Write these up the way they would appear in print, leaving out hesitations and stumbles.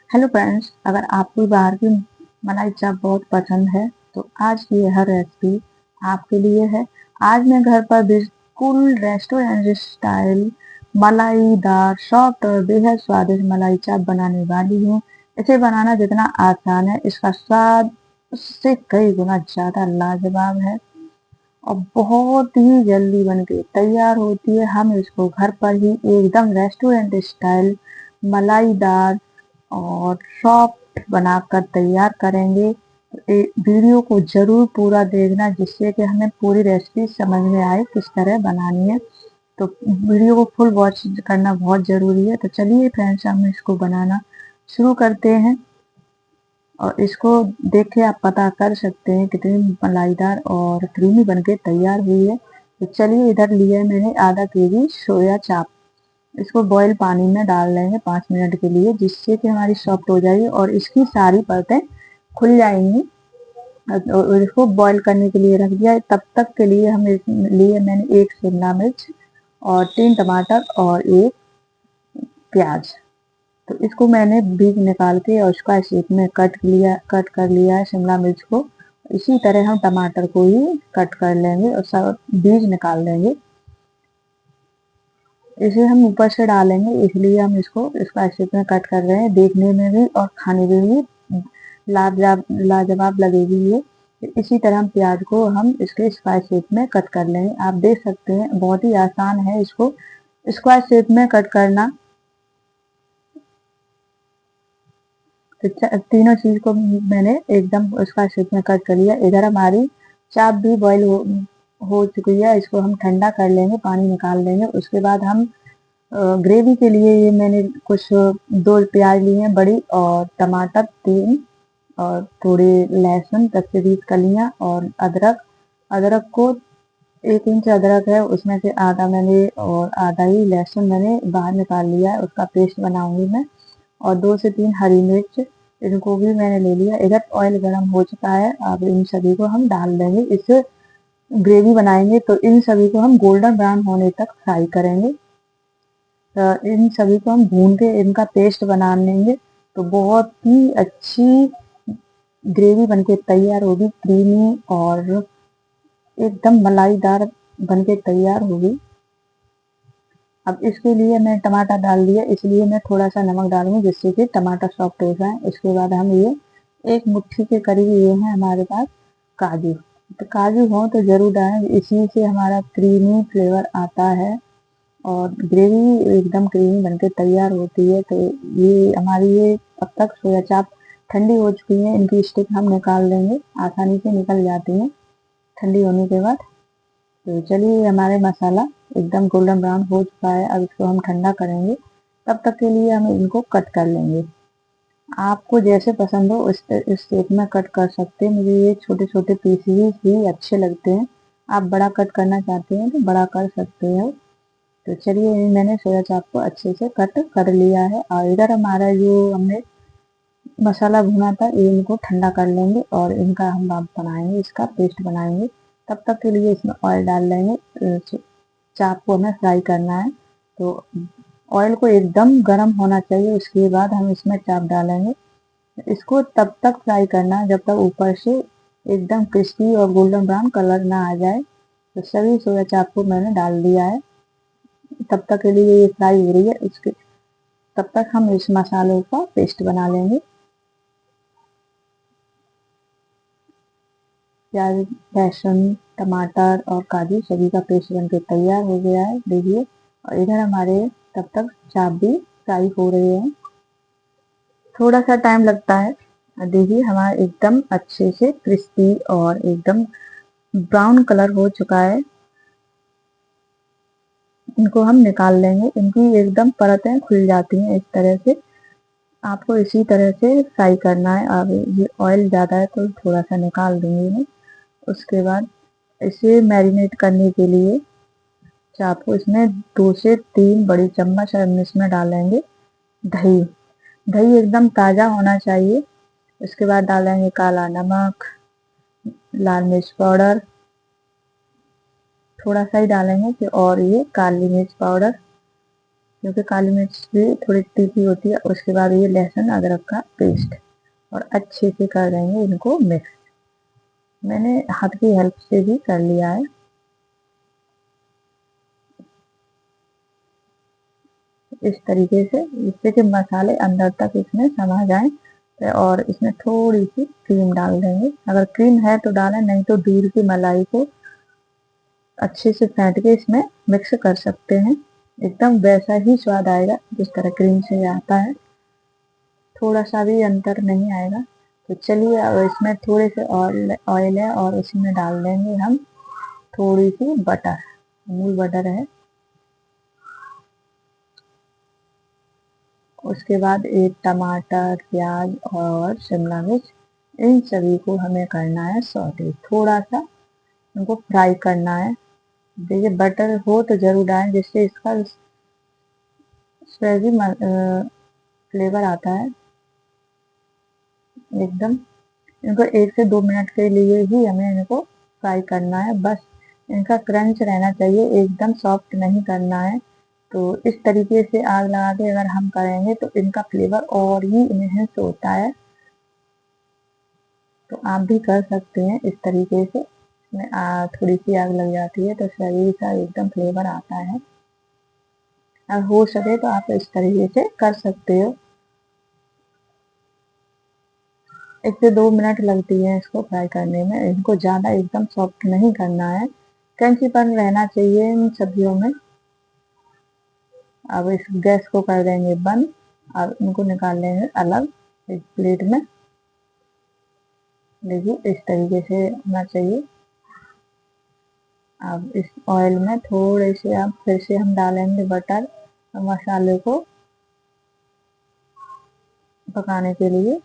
Hello friends, अगर आपको बाहर की मलाई चाप बहुत पसंद है तो आज की यह रेसिपी आपके लिए है। आज मैं घर पर बिल्कुल रेस्टोरेंट स्टाइल मलाईदार सॉफ्ट और बेहद स्वादिष्ट मलाई चाप बनाने वाली हूँ। इसे बनाना जितना आसान है, इसका स्वाद उससे कई गुना ज्यादा लाजवाब है और बहुत ही जल्दी बनके तैयार होती है। हम इसको घर पर ही एकदम रेस्टोरेंट स्टाइल मलाईदार और सॉफ्ट बनाकर तैयार करेंगे। तो वीडियो को जरूर पूरा देखना, जिससे कि हमें पूरी रेसिपी समझ में आए किस तरह बनानी है। तो वीडियो को फुल वॉच करना बहुत जरूरी है। तो चलिए फ्रेंड्स, हम इसको बनाना शुरू करते हैं और इसको देख के आप पता कर सकते हैं कितनी मलाईदार और क्रीमी बनके तैयार हुई है। तो चलिए, इधर लिया है मैंने आधा केजी सोया चाप। इसको बॉईल पानी में डाल लेंगे 5 मिनट के लिए, जिससे कि हमारी सॉफ्ट हो जाएगी और इसकी सारी परतें खुल जाएंगी। और इसको बॉईल करने के लिए रख दिया है। तब तक के लिए हम लिए मैंने 1 शिमला मिर्च और 3 टमाटर और 1 प्याज। तो इसको मैंने बीज निकाल के और उसका शेप में कट कर लिया है शिमला मिर्च को। इसी तरह हम टमाटर को ही कट कर लेंगे और सब बीज निकाल लेंगे। इसे हम ऊपर से डालेंगे, इसलिए हम इसको इसका शेप में कट कर रहे हैं। देखने में भी और खाने में भी लाजवाब लाजवाब लगेगी ये। इसी तरह हम प्याज को हम इसके स्क्वायर शेप में कट कर लेंगे। आप देख सकते हैं बहुत ही आसान है इसको स्क्वायर शेप में कट करना। तो तीनों चीज को मैंने एकदम स्क्वायर शेप में कट कर लिया। इधर हमारी चाप भी बॉईल हो चुकी है। इसको हम ठंडा कर लेंगे, पानी निकाल लेंगे। उसके बाद हम ग्रेवी के लिए ये मैंने कुछ 2 प्याज लिए हैं बड़ी, और टमाटर 3, और थोड़े लहसुन 10 से 20 कलियां, और अदरक। अदरक को 1 इंच अदरक है, उसमें से आधा मैंने और आधा ही लहसुन मैंने बाहर निकाल लिया है, उसका पेस्ट बनाऊंगी मैं। और 2 से 3 हरी मिर्च, इनको भी मैंने ले लिया। इधर ऑयल गर्म हो चुका है, अब इन सभी को हम डाल देंगे। इसे ग्रेवी बनाएंगे तो इन सभी को हम गोल्डन ब्राउन होने तक फ्राई करेंगे। इन सभी को हम भून के इनका पेस्ट बना लेंगे। तो बहुत ही अच्छी ग्रेवी बनके तैयार होगी, क्रीमी और एकदम मलाईदार बनके तैयार होगी। अब इसके लिए मैं टमाटर डाल दिया, इसलिए मैं थोड़ा सा नमक डालूंगी, जिससे कि टमाटर सॉफ्ट हो जाए। इसके बाद हम ये 1 मुट्ठी के करीब ये है हमारे पास काजू। तो काजू हो तो जरूर डालें, इसी से हमारा क्रीमी फ्लेवर आता है और ग्रेवी एकदम क्रीमी बनके तैयार होती है। तो ये हमारी ये अब तक सोया चाप ठंडी हो चुकी है। इनकी स्टिक हम निकाल देंगे, आसानी से निकल जाती है ठंडी होने के बाद। तो चलिए, हमारे मसाला एकदम गोल्डन ब्राउन हो चुका है। अब इसको हम ठंडा करेंगे, तब तक के लिए हम इनको कट कर लेंगे। आपको जैसे पसंद हो इस शेप में कट कर सकते हैं। मुझे ये छोटे छोटे पीसेस ही अच्छे लगते हैं। आप बड़ा कट करना चाहते हैं तो बड़ा कर सकते हैं। तो चलिए, मैंने सोया चाप को अच्छे से कट कर लिया है और इधर हमारा जो हमने मसाला भुना था ये इनको ठंडा कर लेंगे और इनका हम अब बनाएंगे, इसका पेस्ट बनाएंगे। तब तक के लिए इसमें ऑयल डाल लेंगे। चाप को हमें फ्राई करना है, तो ऑयल को एकदम गर्म होना चाहिए। उसके बाद हम इसमें चाप डालेंगे। इसको तब तक फ्राई करना है जब तक ऊपर से एकदम क्रिस्पी और गोल्डन ब्राउन कलर ना आ जाए। तो सभी सोया चाप को मैंने डाल दिया है। तब तक के लिए ये फ्राई हो रही है, उसके तब तक हम इस मसालों का पेस्ट बना लेंगे। प्याज, लहसुन, टमाटर और काजू सभी का पेस्ट बनके तैयार हो गया है, देखिए। और इधर हमारे तब तक चाप भी फ्राई हो रहे हैं। थोड़ा सा टाइम लगता है। देखिए, हमारा एकदम अच्छे से क्रिस्पी और एकदम ब्राउन कलर हो चुका है। इनको हम निकाल लेंगे, इनकी एकदम परतें खुल जाती हैं इस तरह से। आपको इसी तरह से फ्राई करना है। अब ये ऑयल ज़्यादा है तो थोड़ा सा निकाल दूंगी मैं। उसके बाद इसे मैरिनेट करने के लिए चाप को इसमें 2 से 3 बड़ी चम्मच हम इसमें डालेंगे दही। दही एकदम ताज़ा होना चाहिए। उसके बाद डालेंगे काला नमक, लाल मिर्च पाउडर, थोड़ा सा ही डालेंगे कि और ये काली मिर्च पाउडर, क्योंकि काली मिर्च भी थोड़ी तीखी होती है। उसके बाद ये लहसुन अदरक का पेस्ट और अच्छे से कर देंगे इनको मिक्स। मैंने हाथ की हेल्प से भी कर लिया है। इस तरीके से, जिससे कि मसाले अंदर तक इसमें समा जाएं। और इसमें थोड़ी सी क्रीम डाल देंगे, अगर क्रीम है तो डालें, नहीं तो दूध की मलाई को अच्छे से फेंट के इसमें मिक्स कर सकते हैं। एकदम वैसा ही स्वाद आएगा जिस तरह क्रीम से आता है, थोड़ा सा भी अंतर नहीं आएगा। तो चलिए अब इसमें थोड़े से ऑयल है और उसी में डाल देंगे हम थोड़ी सी बटर, अमूल बटर है। उसके बाद एक टमाटर, प्याज और शिमला मिर्च, इन सभी को हमें करना है सौटे, थोड़ा सा इनको फ्राई करना है। देखिए बटर हो तो जरूर डालें, जिससे इसका स्पाइसी फ्लेवर आता है एकदम। इनको 1 से 2 मिनट के लिए ही हमें इनको फ्राई करना है, बस इनका क्रंच रहना चाहिए, एकदम सॉफ्ट नहीं करना है। तो इस तरीके से आग लगा के अगर हम करेंगे तो इनका फ्लेवर और ही इनहेंस होता है। तो आप भी कर सकते हैं इस तरीके से। इसमें थोड़ी सी आग लग जाती है तो सही सा एकदम फ्लेवर आता है। अगर हो सके तो आप इस तरीके से कर सकते हो। 1 से 2 मिनट लगती है इसको फ्राई करने में। इनको ज़्यादा एकदम सॉफ्ट नहीं करना है, क्रंचीपन रहना चाहिए इन सब्जियों में। अब इस गैस को कर देंगे बंद। अब इनको निकाल लेंगे अलग एक प्लेट में। देखिए इस तरीके से होना चाहिए। अब इस ऑयल में थोड़े से अब फिर से हम डालेंगे बटर और मसाले को पकाने के लिए।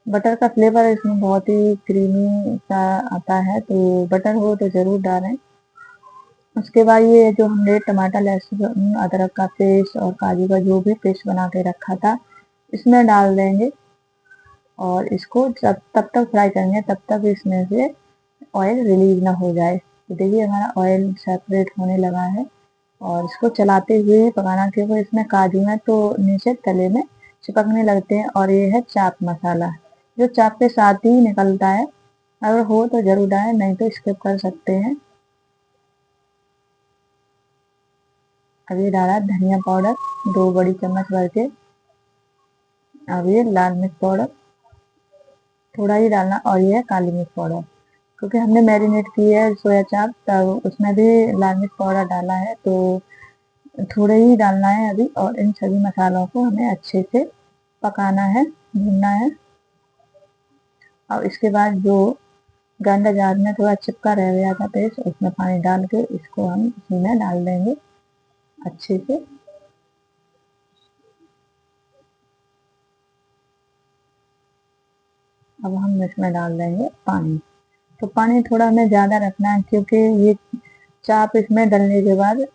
बटर का फ्लेवर इसमें बहुत ही क्रीमी सा आता है, तो बटर हो तो ज़रूर डालें। उसके बाद ये जो हमने टमाटर, लहसुन, अदरक का पेस्ट और काजू का जो भी पेस्ट बना के रखा था इसमें डाल देंगे और इसको जब तब तक फ्राई करेंगे तब तक इसमें से ऑयल रिलीज ना हो जाए। तो देखिए हमारा ऑयल सेपरेट होने लगा है और इसको चलाते हुए ही पकाना, क्योंकि इसमें काजू है तो नीचे तले में चिपकने लगते हैं। और ये है चाट मसाला, जो चाप के साथ ही निकलता है। अगर हो तो जरूर डालें, नहीं तो स्किप कर सकते हैं। अब ये डाला धनिया पाउडर 2 बड़ी चम्मच भर के। अब ये लाल मिर्च पाउडर थोड़ा ही डालना, और ये है काली मिर्च पाउडर, क्योंकि हमने मैरिनेट की है सोया चाप तब उसमें भी लाल मिर्च पाउडर डाला है, तो थोड़े ही डालना है अभी। और इन सभी मसालों को हमें अच्छे से पकाना है, भूनना है। और इसके बाद जो गंदा जार में थोड़ा चिपका रह गया था पेस्ट, उसमें पानी डाल के इसको हम इसी में डाल देंगे अच्छे से। अब हम इसमें डाल देंगे पानी। तो पानी थोड़ा हमें ज़्यादा रखना है, क्योंकि ये चाप इसमें डलने के बाद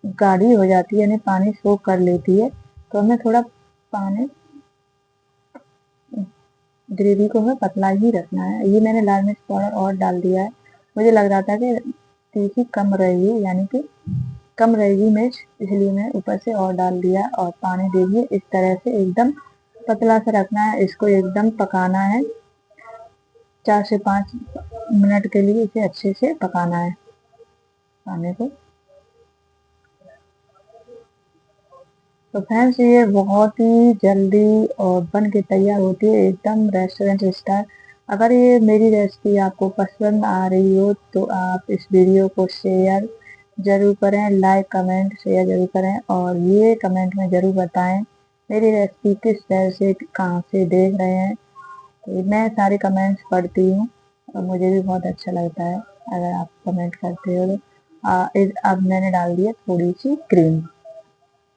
गाढ़ी हो जाती है, यानी पानी सोख कर लेती है। तो हमें थोड़ा पानी, ग्रेवी को हमें पतला ही रखना है। ये मैंने लाल मिर्च पाउडर और डाल दिया है, मुझे लग रहा था कि तीखी कम रहेगी, यानी कि कम रहेगी मिर्च, इसलिए मैं ऊपर से और डाल दिया। और पानी देखिए इस तरह से एकदम पतला सा रखना है, इसको एकदम पकाना है। 4 से 5 मिनट के लिए इसे अच्छे से पकाना है पानी को। तो फ्रेंड्स ये बहुत ही जल्दी और बन के तैयार होती है, एकदम रेस्टोरेंट स्टाइल। अगर ये मेरी रेसिपी आपको पसंद आ रही हो तो आप इस वीडियो को शेयर ज़रूर करें, लाइक कमेंट शेयर ज़रूर करें। और ये कमेंट में ज़रूर बताएं मेरी रेसिपी किस शहर से कहाँ से देख रहे हैं। तो मैं सारे कमेंट्स पढ़ती हूँ और मुझे भी बहुत अच्छा लगता है अगर आप कमेंट करते हो। तो अब मैंने डाल दिया थोड़ी सी क्रीम,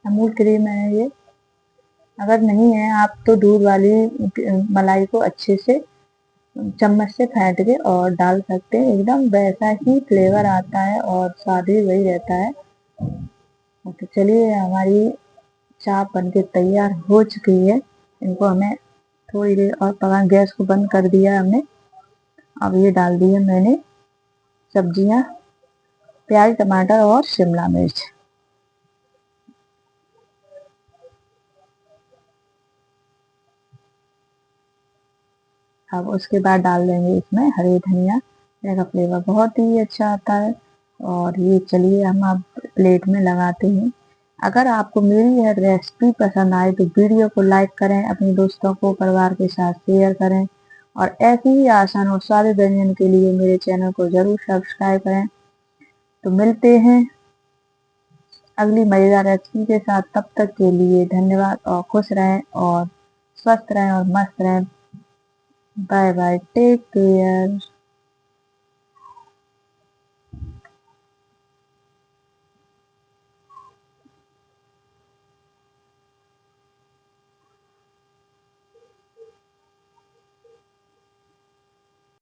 अमूल क्रीम है ये। अगर नहीं है आप तो दूध वाली मलाई को अच्छे से चम्मच से फेंट के और डाल सकते हैं, एकदम वैसा ही फ्लेवर आता है और स्वाद भी वही रहता है। तो चलिए हमारी चाप बनके तैयार हो चुकी है। इनको हमें थोड़ी देर और पका, गैस को बंद कर दिया हमने। अब ये डाल दी है मैंने सब्जियां, प्याज, टमाटर और शिमला मिर्च। अब उसके बाद डाल देंगे इसमें हरे धनिया, इसका फ्लेवर बहुत ही अच्छा आता है। और ये चलिए हम अब प्लेट में लगाते हैं। अगर आपको मेरी यह रेसिपी पसंद आए तो वीडियो को लाइक करें, अपने दोस्तों को परिवार के साथ शेयर करें और ऐसे ही आसान और स्वादिष्ट व्यंजन के लिए मेरे चैनल को जरूर सब्सक्राइब करें। तो मिलते हैं अगली मजेदार रेसिपी के साथ, तब तक के लिए धन्यवाद और खुश रहें और स्वस्थ रहें और मस्त रहें। Bye bye, take care.